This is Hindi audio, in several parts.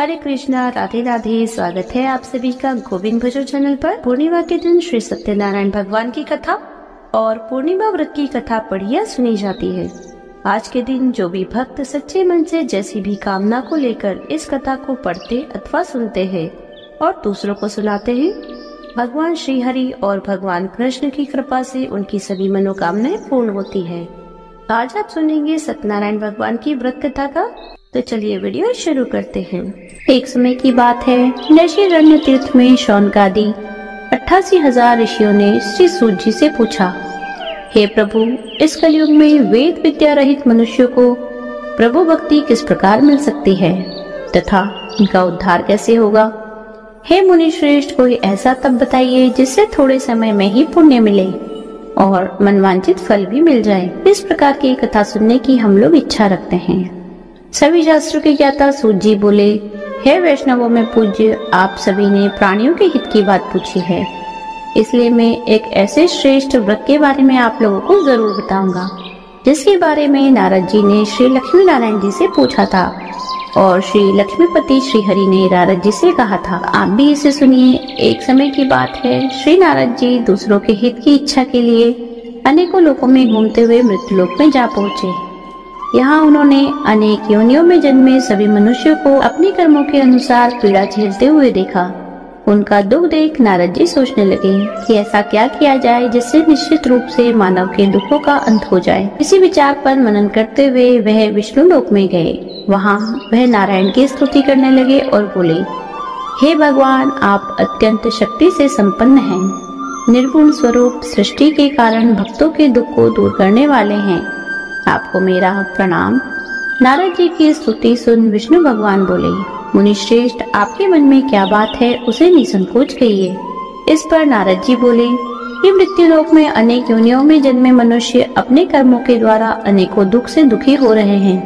हरे कृष्णा, राधे राधे। स्वागत है आप सभी का गोविंद भजन चैनल पर। पूर्णिमा के दिन श्री सत्यनारायण भगवान की कथा और पूर्णिमा व्रत की कथा पढ़िया सुनी जाती है। आज के दिन जो भी भक्त सच्चे मन से जैसी भी कामना को लेकर इस कथा को पढ़ते अथवा सुनते हैं और दूसरों को सुनाते हैं, भगवान श्री हरि और भगवान कृष्ण की कृपा से उनकी सभी मनोकामनाएं पूर्ण होती है। आज आप सुनेंगे सत्यनारायण भगवान की व्रत कथा का, तो चलिए वीडियो शुरू करते हैं। एक समय की बात है, नैषिरण्य तीर्थ में शौनकादि 88,000 ऋषियों ने श्री सूत जी से पूछा, हे प्रभु, इस कलयुग में वेद विद्या रहित मनुष्यों को प्रभु भक्ति किस प्रकार मिल सकती है तथा उनका उद्धार कैसे होगा? हे मुनि श्रेष्ठ, कोई ऐसा तप बताइए जिससे थोड़े समय में ही पुण्य मिले और मनवांछित फल भी मिल जाए। इस प्रकार की कथा सुनने की हम लोग इच्छा रखते हैं। सभी शास्त्रों के ज्ञाता सूत जी बोले, हे वैष्णवों में पूज्य, आप सभी ने प्राणियों के हित की बात पूछी है, इसलिए मैं एक ऐसे श्रेष्ठ व्रत के बारे में आप लोगों को जरूर बताऊंगा जिसके बारे में नारद जी ने श्री लक्ष्मी नारायण जी से पूछा था और श्री लक्ष्मीपति श्री हरि ने नारद जी से कहा था। आप भी इसे सुनिए। एक समय की बात है, श्री नारद जी दूसरों के हित की इच्छा के लिए अनेकों लोकों में घूमते हुए मृत्युलोक में जा पहुँचे। यहाँ उन्होंने अनेक योनियों में जन्मे सभी मनुष्यों को अपने कर्मों के अनुसार पीड़ा झेलते हुए देखा। उनका दुख देख नारद जी सोचने लगे कि ऐसा क्या किया जाए जिससे निश्चित रूप से मानव के दुखों का अंत हो जाए। इसी विचार पर मनन करते हुए वह विष्णु लोक में गए। वहाँ वह नारायण की स्तुति करने लगे और बोले, हे भगवान, आप अत्यंत शक्ति से संपन्न हैं, निर्गुण स्वरूप, सृष्टि के कारण भक्तों के दुख को दूर करने वाले हैं, आपको मेरा प्रणाम। नारद जी की स्तुति सुन विष्णु भगवान बोले, मुनि श्रेष्ठ, आपके मन में क्या बात है उसे निसंकोच कहिए। इस पर नारद जी बोले कि मृत्युलोक में अनेक योनियों में जन्मे मनुष्य अपने कर्मों के द्वारा अनेकों दुख से दुखी हो रहे हैं।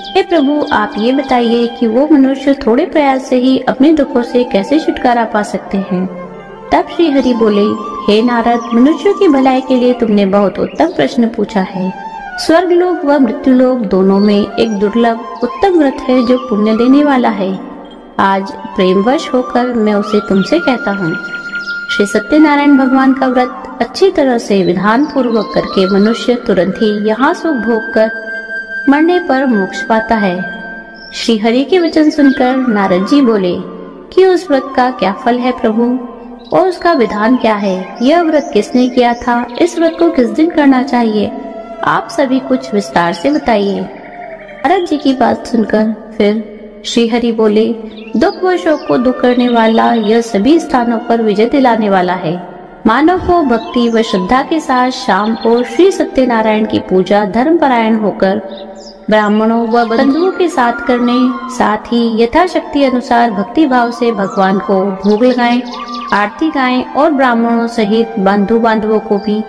हे प्रभु, आप ये बताइए कि वो मनुष्य थोड़े प्रयास से ही अपने दुखों से कैसे छुटकारा पा सकते हैं। तब श्री हरि बोले, हे नारद, मनुष्यों की भलाई के लिए तुमने बहुत उत्तम प्रश्न पूछा है। स्वर्ग लोक व मृत्यु लोक दोनों में एक दुर्लभ उत्तम व्रत है जो पुण्य देने वाला है। आज प्रेमवश होकर मैं उसे तुमसे कहता हूँ। श्री सत्यनारायण भगवान का व्रत अच्छी तरह से विधान पूर्वक करके मनुष्य तुरंत ही यहाँ सुख भोग कर मरने पर मोक्ष पाता है। श्री हरि के वचन सुनकर नारद जी बोले कि उस व्रत का क्या फल है प्रभु, और उसका विधान क्या है? यह व्रत किसने किया था? इस व्रत को किस दिन करना चाहिए? आप सभी कुछ विस्तार से बताइए। नारद जी की बात सुनकर फिर श्री हरि बोले, दुख व शोक को दूर करने वाला, यह सभी स्थानों पर विजय दिलाने वाला है। मानव को भक्ति व श्रद्धा के साथ शाम को श्री सत्यनारायण की पूजा धर्मपरायण होकर ब्राह्मणों व बंधुओं के साथ करने, साथ ही यथाशक्ति अनुसार भक्ति भाव से भगवान को भोग लगाएं, आरती गाएं और ब्राह्मणों सहित बंधु बांधवों को भी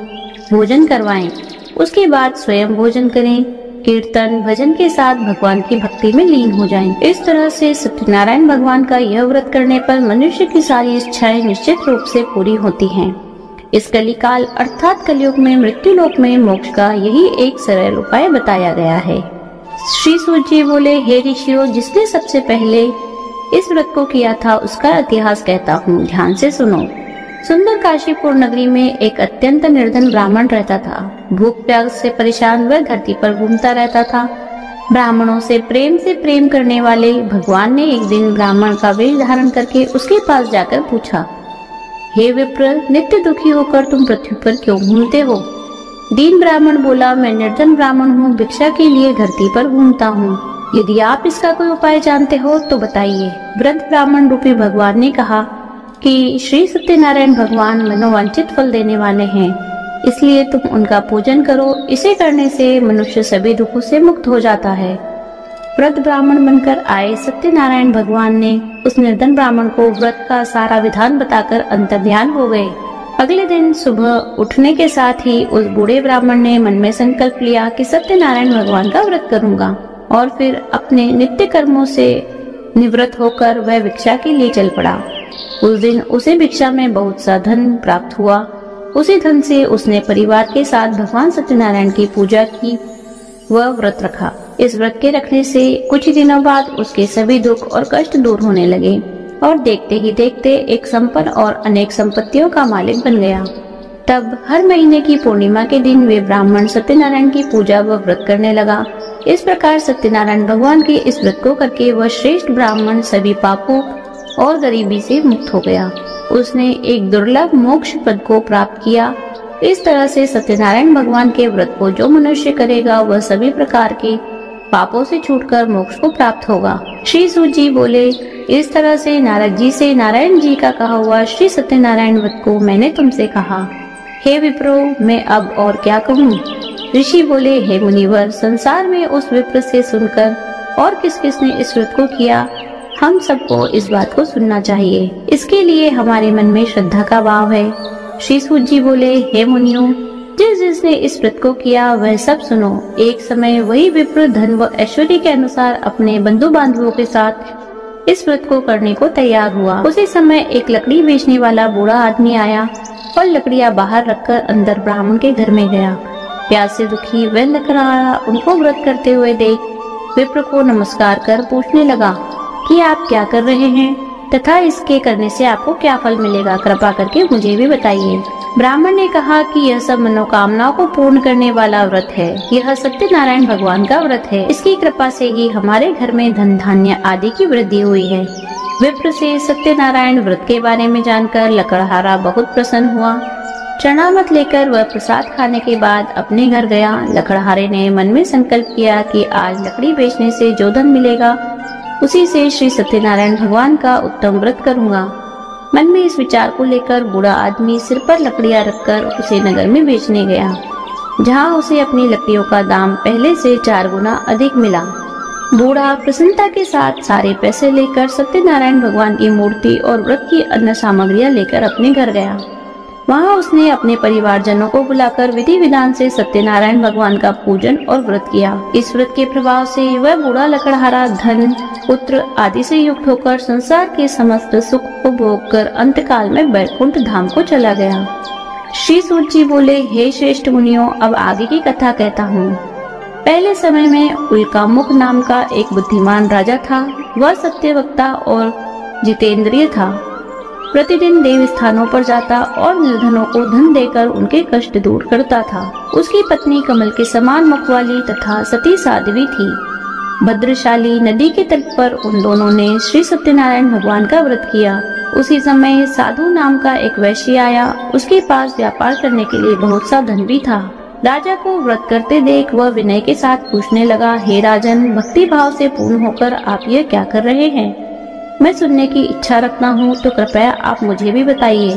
भोजन करवाएं। उसके बाद स्वयं भोजन करें, कीर्तन भजन के साथ भगवान की भक्ति में लीन हो जाएं। इस तरह से सत्यनारायण भगवान का यह व्रत करने पर मनुष्य की सारी इच्छाएं निश्चित रूप से पूरी होती हैं। इस कलिकाल अर्थात कलयुग में मृत्यु लोक में मोक्ष का यही एक सरल उपाय बताया गया है। श्री सूत जी बोले, हे ऋषियों, जिसने सबसे पहले इस व्रत को किया था उसका इतिहास कहता हूँ, ध्यान से सुनो। सुंदर काशीपुर नगरी में एक अत्यंत निर्धन ब्राह्मण रहता था। भूख प्यास से परेशान वह धरती पर घूमता रहता था। ब्राह्मणों से प्रेम करने वाले भगवान ने एक दिन ब्राह्मण का वेश धारण करके उसके पास जाकर पूछा, हे विप्र, नित्य दुखी होकर तुम पृथ्वी पर क्यों घूमते हो? दीन ब्राह्मण बोला, मैं निर्धन ब्राह्मण हूँ, भिक्षा के लिए धरती पर घूमता हूँ। यदि आप इसका कोई उपाय जानते हो तो बताइए। वृद्ध ब्राह्मण रूपी भगवान ने कहा कि श्री सत्यनारायण भगवान मनोवांछित फल देने वाले हैं, इसलिए तुम उनका पूजन करो। इसे करने से मनुष्य सभी दुखों से मुक्त हो जाता है। वृद्ध ब्राह्मण बनकर आए सत्यनारायण भगवान ने उस निर्धन ब्राह्मण को व्रत का सारा विधान बताकर अंतर्ध्यान हो गए। अगले दिन सुबह उठने के साथ ही उस बूढ़े ब्राह्मण ने मन में संकल्प लिया कि सत्यनारायण भगवान का व्रत करूंगा, और फिर अपने नित्य कर्मों से निवृत्त होकर वह भिक्षा के लिए चल पड़ा। उस दिन उसे भिक्षा में बहुत सा धन प्राप्त हुआ। उसी धन से उसने परिवार के साथ भगवान सत्यनारायण की पूजा की व व्रत रखा। इस व्रत के रखने से कुछ ही दिनों बाद उसके सभी दुख और कष्ट दूर होने लगे और देखते ही देखते एक संपन्न और अनेक संपत्तियों का मालिक बन गया। तब हर महीने की पूर्णिमा के दिन वे ब्राह्मण सत्यनारायण की पूजा व व्रत करने लगा। इस प्रकार सत्यनारायण भगवान के इस व्रत को करके वह श्रेष्ठ ब्राह्मण सभी पापों और गरीबी से मुक्त हो गया। उसने एक दुर्लभ मोक्ष पद को प्राप्त किया। इस तरह से सत्यनारायण भगवान के व्रत को जो मनुष्य करेगा वह सभी प्रकार के पापों से छूटकर मोक्ष को प्राप्त होगा। श्री सूत जी बोले, इस तरह से नारद जी से नारायण जी का कहा हुआ श्री सत्यनारायण व्रत को मैंने तुमसे कहा। हे विप्रो, मैं अब और क्या कहूँ? ऋषि बोले, हे मुनिवर, संसार में उस विप्र से सुनकर और किस किस ने इस व्रत को किया, हम सबको इस बात को सुनना चाहिए। इसके लिए हमारे मन में श्रद्धा का भाव है। श्री सूत जी बोले, हे मुनियों, जिसने इस व्रत को किया वह सब सुनो। एक समय वही विप्र धन व ऐश्वर्य के अनुसार अपने बंधु बांधवों के साथ इस व्रत को करने को तैयार हुआ। उसी समय एक लकड़ी बेचने वाला बूढ़ा आदमी आया और लकड़ियां बाहर रखकर अंदर ब्राह्मण के घर में गया। प्यास से दुखी वह लकड़हारा उनको व्रत करते हुए देख विप्र को नमस्कार कर पूछने लगा कि आप क्या कर रहे हैं तथा इसके करने से आपको क्या फल मिलेगा, कृपा करके मुझे भी बताइए। ब्राह्मण ने कहा कि यह सब मनोकामनाओं को पूर्ण करने वाला व्रत है। यह सत्यनारायण भगवान का व्रत है। इसकी कृपा से ही हमारे घर में धन धान्य आदि की वृद्धि हुई है। विप्र से सत्यनारायण व्रत के बारे में जानकर लकड़हारा बहुत प्रसन्न हुआ। चरणामृत लेकर वह प्रसाद खाने के बाद अपने घर गया। लकड़हारे ने मन में संकल्प किया कि आज लकड़ी बेचने से जो धन मिलेगा उसी से श्री सत्यनारायण भगवान का उत्तम व्रत करूंगा। मन में इस विचार को लेकर बूढ़ा आदमी सिर पर लकड़ियां रखकर उसे नगर में बेचने गया, जहां उसे अपनी लकड़ियों का दाम पहले से 4 गुना अधिक मिला। बूढ़ा प्रसन्नता के साथ सारे पैसे लेकर सत्यनारायण भगवान की मूर्ति और व्रत की अन्य सामग्रियां लेकर अपने घर गया। वहां उसने अपने परिवारजनों को बुलाकर विधि विधान से सत्यनारायण भगवान का पूजन और व्रत किया। इस व्रत के प्रभाव से वह बूढ़ा लकड़हारा धन पुत्र आदि से युक्त होकर संसार के समस्त सुख को भोग कर अंतकाल में वैकुंठ धाम को चला गया। श्री सूत जी बोले, हे श्रेष्ठ मुनियों, अब आगे की कथा कहता हूँ। पहले समय में उल्कामुख नाम का एक बुद्धिमान राजा था। वह सत्यवक्ता और जितेंद्रिय था। प्रतिदिन देव स्थानों पर जाता और निर्धनों को धन देकर उनके कष्ट दूर करता था। उसकी पत्नी कमल के समान मुख वाली तथा सती साध्वी थी। भद्रशाली नदी के तट पर उन दोनों ने श्री सत्यनारायण भगवान का व्रत किया। उसी समय साधु नाम का एक वैश्य आया। उसके पास व्यापार करने के लिए बहुत सा धन भी था। राजा को व्रत करते देख वह विनय के साथ पूछने लगा, हे राजन, भक्ति भाव से पूर्ण होकर आप यह क्या कर रहे हैं? मैं सुनने की इच्छा रखता हूँ, तो कृपया आप मुझे भी बताइए।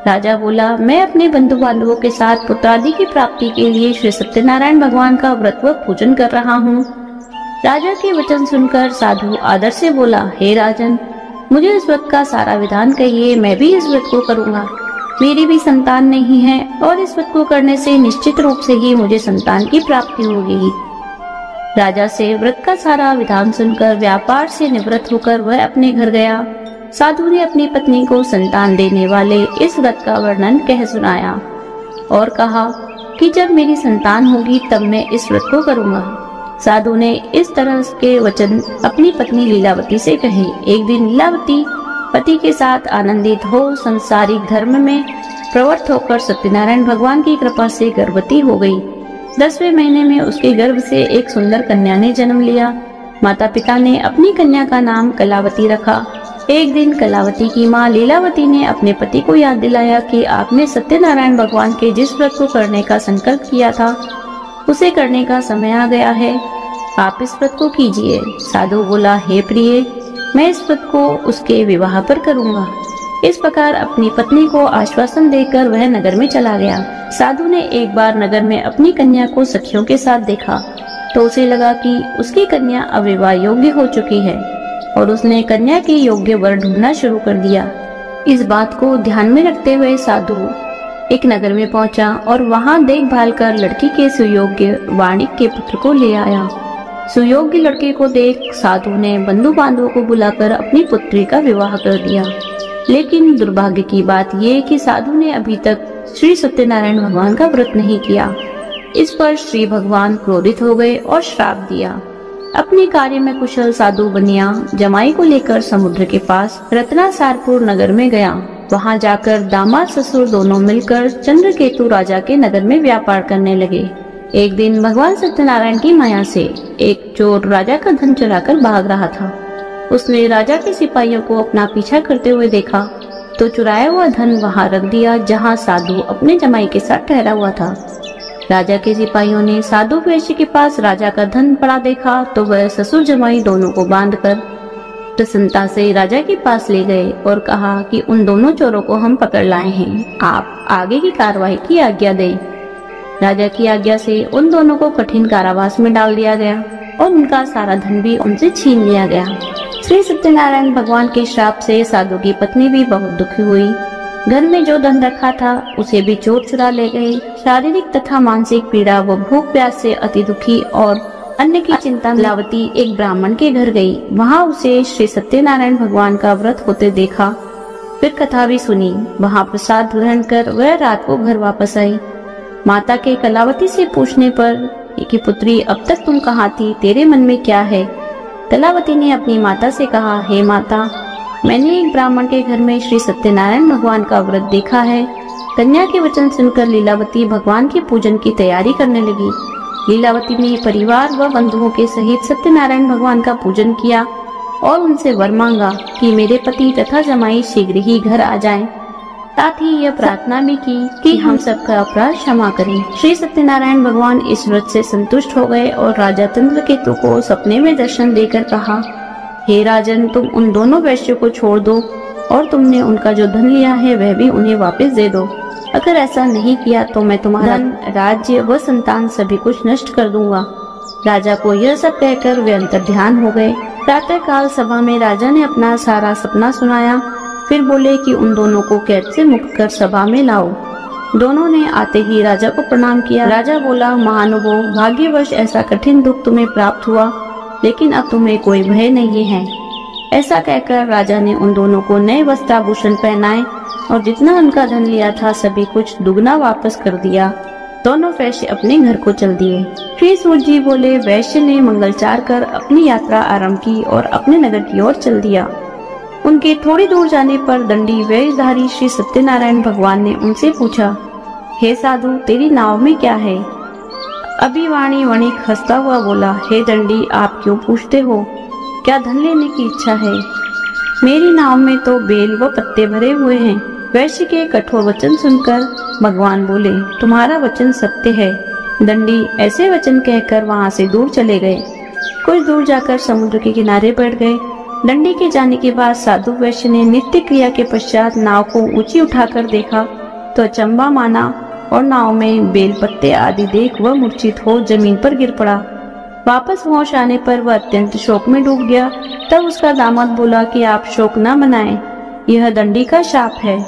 राजा बोला, मैं अपने बंधु बांधवों के साथ पुत्रादि की प्राप्ति के लिए श्री सत्यनारायण भगवान का व्रत व पूजन कर रहा हूँ। राजा के वचन सुनकर साधु आदर से बोला, हे राजन, मुझे इस व्रत का सारा विधान कहिए, मैं भी इस व्रत को करूँगा। मेरी भी संतान नहीं है और इस व्रत को करने से निश्चित रूप से ही मुझे संतान की प्राप्ति होगी। राजा से व्रत का सारा विधान सुनकर व्यापार से निवृत्त होकर वह अपने घर गया। साधु ने अपनी पत्नी को संतान देने वाले इस व्रत का वर्णन कह सुनाया और कहा कि जब मेरी संतान होगी तब मैं इस व्रत को करूँगा। साधु ने इस तरह के वचन अपनी पत्नी लीलावती से कहे। एक दिन लीलावती पति के साथ आनंदित हो संसारिक धर्म में प्रवृत्त होकर सत्यनारायण भगवान की कृपा से गर्भवती हो गई। 10वें महीने में उसके गर्भ से एक सुंदर कन्या ने जन्म लिया। माता पिता ने अपनी कन्या का नाम कलावती रखा। एक दिन कलावती की माँ लीलावती ने अपने पति को याद दिलाया कि आपने सत्यनारायण भगवान के जिस व्रत को करने का संकल्प किया था उसे करने का समय आ गया है, आप इस व्रत को कीजिए। साधु बोला, हे प्रिय, मैं इस व्रत को उसके विवाह पर करूँगा। इस प्रकार अपनी पत्नी को आश्वासन देकर वह नगर में चला गया। साधु ने एक बार नगर में अपनी कन्या को सखियों के साथ देखा तो उसे लगा कि उसकी कन्या अब विवाह योग्य हो चुकी है और उसने कन्या के योग्य वर ढूंढना शुरू कर दिया। इस बात को ध्यान में रखते हुए साधु एक नगर में पहुंचा और वहां देखभाल कर लड़की के सुयोग्य वाणिक के पुत्र को ले आया। सुयोग्य लड़के को देख साधु ने बंधु बांधवों को बुलाकर अपनी पुत्री का विवाह कर दिया। लेकिन दुर्भाग्य की बात यह कि साधु ने अभी तक श्री सत्यनारायण भगवान का व्रत नहीं किया। इस पर श्री भगवान क्रोधित हो गए और श्राप दिया। अपने कार्य में कुशल साधु बनिया जमाई को लेकर समुद्र के पास रत्नासारपुर नगर में गया। वहां जाकर दामाद ससुर दोनों मिलकर चंद्रकेतु राजा के नगर में व्यापार करने लगे। एक दिन भगवान सत्यनारायण की माया से एक चोर राजा का धन चुराकर भाग रहा था। उसने राजा के सिपाहियों को अपना पीछा करते हुए देखा तो चुराया हुआ धन वहां रख दिया जहां साधु अपने जमाई के साथ ठहरा हुआ था। राजा के सिपाहियों ने साधु वैश्य के पास राजा का धन पड़ा देखा तो वह ससुर जमाई दोनों को बांधकर प्रसन्नता से राजा के पास ले गए और कहा कि उन दोनों चोरों को हम पकड़ लाए हैं, आप आगे की कार्रवाई की आज्ञा दें। राजा की आज्ञा से उन दोनों को कठिन कारावास में डाल दिया गया और उनका सारा धन भी उनसे छीन लिया गया। श्री सत्यनारायण भगवान के श्राप से साधु की पत्नी भी बहुत दुखी हुई। घर में जो धन रखा था उसे भी चोर चुरा ले गए। शारीरिक तथा मानसिक पीड़ा व भूख प्यास से अति दुखी और अन्न की चिंता में लीलावती एक ब्राह्मण के घर गई। वहां उसे श्री सत्यनारायण भगवान का व्रत होते देखा। फिर कथा भी सुनी। वहां प्रसाद ग्रहण कर वह रात को घर वापस आई। माता के कलावती से पूछने पर कि पुत्री अब तक तुम कहाँ थी, तेरे मन में क्या है? कलावती ने अपनी माता से कहा, हे माता, मैंने एक ब्राह्मण के घर में श्री सत्यनारायण भगवान का व्रत देखा है। कन्या के वचन सुनकर लीलावती भगवान के पूजन की तैयारी करने लगी। लीलावती ने परिवार व बंधुओं के सहित सत्यनारायण भगवान का पूजन किया और उनसे वर मांगा कि मेरे पति तथा जमाई शीघ्र ही घर आ जाएं। साथ ही यह प्रार्थना भी की कि हम सबका अपराध क्षमा करें। श्री सत्यनारायण भगवान इस व्रत से संतुष्ट हो गए और राजा चंद्रकेतु को सपने में दर्शन देकर कहा, हे राजन, तुम उन दोनों वैश्यों को छोड़ दो और तुमने उनका जो धन लिया है वह भी उन्हें वापस दे दो। अगर ऐसा नहीं किया तो मैं तुम्हारा धन, राज्य व संतान सभी कुछ नष्ट कर दूंगा। राजा को यह सब कहकर वे अंतर्ध्यान हो गए। प्रातः काल सभा में राजा ने अपना सारा सपना सुनाया। फिर बोले कि उन दोनों को कैद से मुक्त कर सभा में लाओ। दोनों ने आते ही राजा को प्रणाम किया। राजा बोला, महानुभाव, भाग्यवश ऐसा कठिन दुख तुम्हें प्राप्त हुआ, लेकिन अब तुम्हें कोई भय नहीं है। ऐसा कहकर राजा ने उन दोनों को नए वस्त्राभूषण पहनाए और जितना उनका धन लिया था सभी कुछ दुगना वापस कर दिया। दोनों वैश्य अपने घर को चल दिए। श्री सूत जी बोले, वैश्य ने मंगलचार कर अपनी यात्रा आरंभ की और अपने नगर की ओर चल दिया। उनके थोड़ी दूर जाने पर दंडी वेशधारी श्री सत्यनारायण भगवान ने उनसे पूछा, हे साधु, तेरी नाव में क्या है? अभिवाणी वणिक हंसता हुआ बोला, हे दंडी, आप क्यों पूछते हो? क्या धन लेने की इच्छा है? मेरी नाव में तो बेल व पत्ते भरे हुए हैं। वैश्य के कठोर वचन सुनकर भगवान बोले, तुम्हारा वचन सत्य है। दंडी ऐसे वचन कहकर वहां से दूर चले गए। कुछ दूर जाकर समुद्र के किनारे बैठ गए। दंडी के जाने के बाद साधु वैश्य ने नित्य क्रिया के पश्चात नाव को ऊंची उठाकर देखा तो अचंबा माना और नाव में बेल पत्ते आदि देख वह मूर्छित हो जमीन पर गिर पड़ा। वापस होश आने पर वह अत्यंत शोक में डूब गया। तब उसका दामाद बोला कि आप शोक न मनाएं, यह दंडी का शाप है,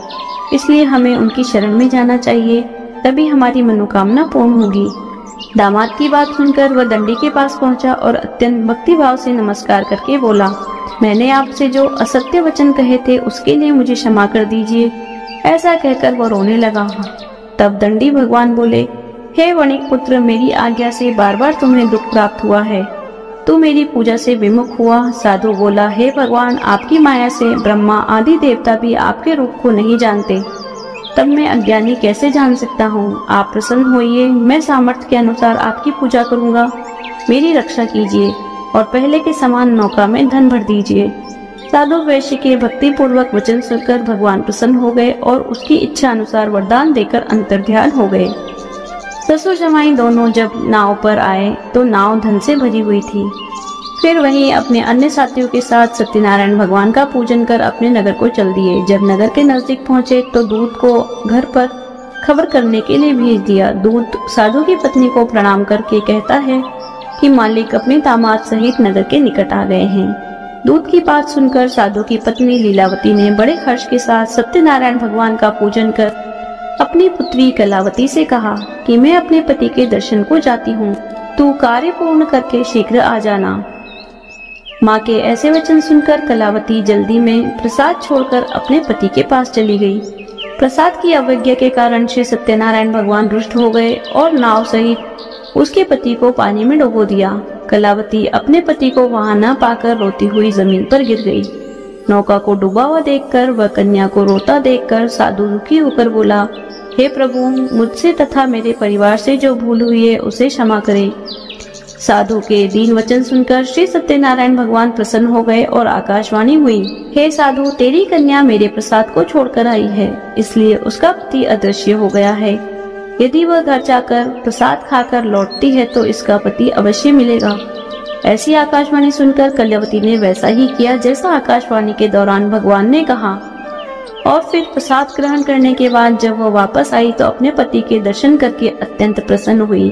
इसलिए हमें उनकी शरण में जाना चाहिए, तभी हमारी मनोकामना पूर्ण होगी। दामाद की बात सुनकर वह दंडी के पास पहुंचा और अत्यंत भक्तिभाव से नमस्कार करके बोला, मैंने आपसे जो असत्य वचन कहे थे उसके लिए मुझे क्षमा कर दीजिए। ऐसा कहकर वह रोने लगा। तब दंडी भगवान बोले, हे वणिक पुत्र, मेरी आज्ञा से बार बार तुम्हें दुख प्राप्त हुआ है, तू मेरी पूजा से विमुख हुआ। साधु बोला, हे भगवान, आपकी माया से ब्रह्मा आदि देवता भी आपके रूप को नहीं जानते, तब मैं अज्ञानी कैसे जान सकता हूँ? आप प्रसन्न होइए, मैं सामर्थ्य के अनुसार आपकी पूजा करूँगा। मेरी रक्षा कीजिए और पहले के समान नौका में धन भर दीजिए। साधु वैश्य के भक्ति पूर्वक वचन सुनकर भगवान प्रसन्न हो गए और उसकी इच्छा अनुसार वरदान देकर अंतर्ध्यान हो गए। ससुर जमाई दोनों जब नाव पर आए तो नाव धन से भरी हुई थी। फिर वहीं अपने अन्य साथियों के साथ सत्यनारायण भगवान का पूजन कर अपने नगर को चल दिए। जब नगर के नजदीक पहुंचे तो दूत को घर पर खबर करने के लिए भेज दिया। दूत साधु की पत्नी को प्रणाम करके कहता है कि मालिक अपने दामाद सहित नगर के निकट आ गए हैं। दूत की बात सुनकर साधु की पत्नी लीलावती ने बड़े हर्ष के साथ सत्यनारायण भगवान का पूजन कर अपनी पुत्री कलावती से कहा कि मैं अपने पति के दर्शन को जाती हूँ, तू कार्य पूर्ण करके शीघ्र आ जाना। माँ के ऐसे वचन सुनकर कलावती जल्दी में प्रसाद छोड़कर अपने पति के पास चली गई। प्रसाद की अवज्ञा के कारण श्री सत्यनारायण भगवान रुष्ट हो गए और नाव सहित उसके पति को पानी में डुबो दिया। कलावती अपने पति को वहां न पाकर रोती हुई जमीन पर गिर गई। नौका को डूबा हुआ देखकर व कन्या को रोता देखकर साधु दुखी होकर बोला, हे प्रभु, मुझसे तथा मेरे परिवार से जो भूल हुई है उसे क्षमा करे। साधु के दीन वचन सुनकर श्री सत्यनारायण भगवान प्रसन्न हो गए और आकाशवाणी हुई, हे साधु, तेरी कन्या मेरे प्रसाद को छोड़कर आई है, इसलिए उसका पति अदृश्य हो गया है। यदि वह घर जाकर प्रसाद खाकर लौटती है तो इसका पति अवश्य मिलेगा। ऐसी आकाशवाणी सुनकर कल्यावती ने वैसा ही किया जैसा आकाशवाणी के दौरान भगवान ने कहा, और फिर प्रसाद ग्रहण करने के बाद जब वह वापस आई तो अपने पति के दर्शन करके अत्यंत प्रसन्न हुई।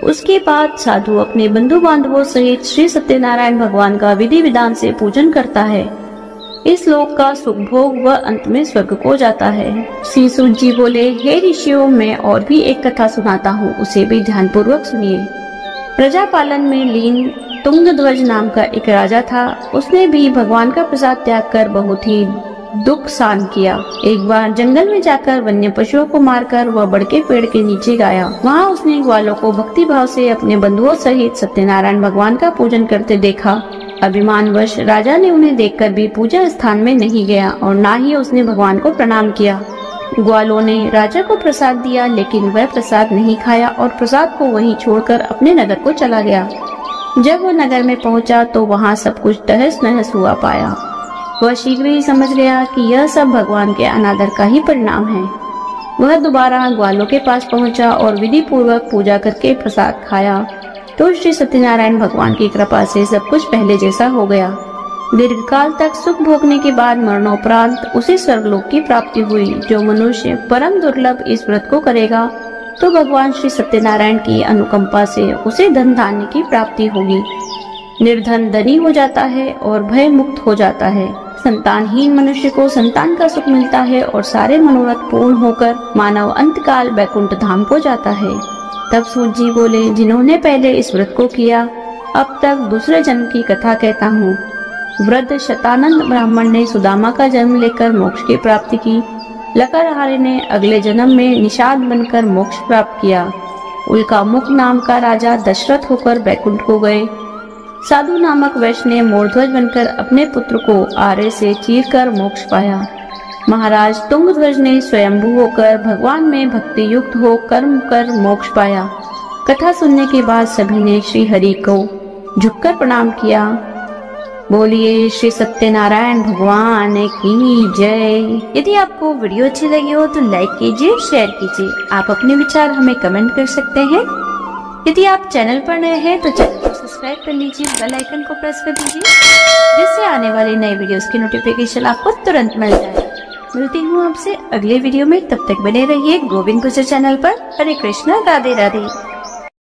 उसके बाद साधु अपने बंधु बांधवों सहित श्री सत्यनारायण भगवान का विधि विधान से पूजन करता है। इस लोक का सुख भोग व अंत में स्वर्ग को जाता है। श्री सूत जी बोले, हे ऋषियों, मैं और भी एक कथा सुनाता हूँ, उसे भी ध्यान पूर्वक सुनिए। प्रजा पालन में लीन तुंगध्वज नाम का एक राजा था। उसने भी भगवान का प्रसाद त्याग कर बहुत ही दुख सहन किया। एक बार जंगल में जाकर वन्य पशुओं को मारकर वह बड़ के पेड़ के नीचे गाया। वहाँ उसने ग्वालों को भक्ति भाव से अपने बंधुओं सहित सत्यनारायण भगवान का पूजन करते देखा। अभिमानवश राजा ने उन्हें देखकर भी पूजा स्थान में नहीं गया और न ही उसने भगवान को प्रणाम किया। ग्वालों ने राजा को प्रसाद दिया, लेकिन वह प्रसाद नहीं खाया और प्रसाद को वहीं छोड़कर अपने नगर को चला गया। जब वह नगर में पहुंचा तो वहां सब कुछ तहस नहस हुआ पाया। वह शीघ्र ही समझ गया कि यह सब भगवान के अनादर का ही परिणाम है। वह दोबारा ग्वालों के पास पहुंचा और विधि पूर्वक पूजा करके प्रसाद खाया तो श्री सत्यनारायण भगवान की कृपा से सब कुछ पहले जैसा हो गया। दीर्घकाल तक सुख भोगने के बाद मरणोपरांत उसे स्वर्गलोक की प्राप्ति हुई। जो मनुष्य परम दुर्लभ इस व्रत को करेगा तो भगवान श्री सत्यनारायण की अनुकंपा से उसे धन धान्य की प्राप्ति होगी। निर्धन धनी हो जाता है और भय मुक्त हो जाता है। संतानहीन मनुष्य को संतान का सुख मिलता है और सारे मनोरथ पूर्ण होकर मानव अंतकाल बैकुंठ धाम को जाता है। तब सूत जी बोले, जिन्होंने पहले इस व्रत को किया, अब तक दूसरे जन्म की कथा कहता हूँ। वृद्ध शतानंद ब्राह्मण ने सुदामा का जन्म लेकर मोक्ष की प्राप्ति की। लकरहारे ने अगले जन्म में निषाद बनकर मोक्ष प्राप्त किया। उल्कामुख नाम का राजा दशरथ होकर बैकुंठ को गए। साधु नामक वैश्य ने मोरध्वज बनकर अपने पुत्र को आरे से चीरकर मोक्ष पाया। महाराज तुंगध्वज ने स्वयंभू होकर भगवान में भक्ति युक्त हो कर्म कर मोक्ष पाया। कथा सुनने के बाद सभी ने श्री हरि को झुककर प्रणाम किया। बोलिए श्री सत्यनारायण भगवान की जय। यदि आपको वीडियो अच्छी लगी हो तो लाइक कीजिए, शेयर कीजिए। आप अपने विचार हमें कमेंट कर सकते हैं। यदि आप चैनल पर नए हैं तो चैनल को सब्सक्राइब कर लीजिए, बेल आइकन को प्रेस कर दीजिए, जिससे आने वाली नई वीडियोस की नोटिफिकेशन आपको तुरंत मिल जाए। मिलती हूँ आपसे अगले वीडियो में, तब तक बने रहिए गोविंद भजन चैनल पर। हरे कृष्णा, राधे राधे।